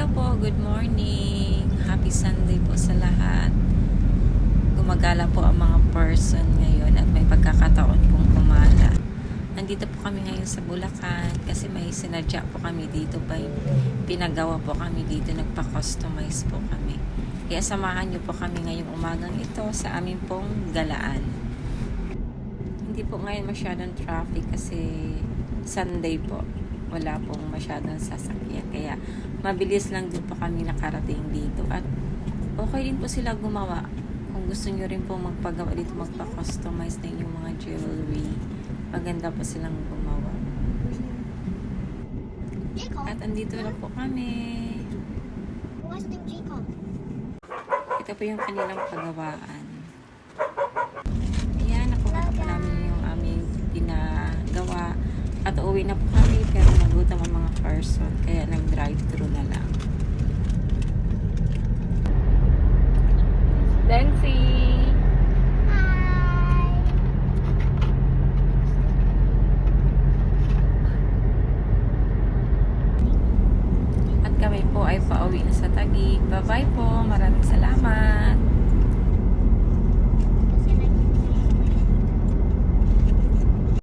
Hello po, good morning. Happy Sunday po sa lahat. Gumagala po ang mga person ngayon at may pagkakataon pong gumala. Nandito po kami ngayon sa Bulacan kasi may sinadya po kami dito. Pinagawa po kami dito, nagpa-customize po kami. Kaya samahan niyo po kami ngayong umagang ito sa aming pong galaan. Hindi po ngayon masyadong traffic kasi Sunday po. Wala pong masyadong sasakyan. Kaya mabilis lang din po kami nakarating dito. At okay din po sila gumawa. Kung gusto nyo rin po magpagawa dito, magpa-customize na inyong mga jewelry. Maganda po silang gumawa. At andito na po kami. Ito po yung kanilang pagawaan. Ayan, nakuha na po namin yung aming pinagawa. At uuwi na po kami pero nagutom ang mga person. Kaya nag-drive-thru na lang. Dancy! At kami po ay pauwi na sa Taguig. Bye-bye po. Maraming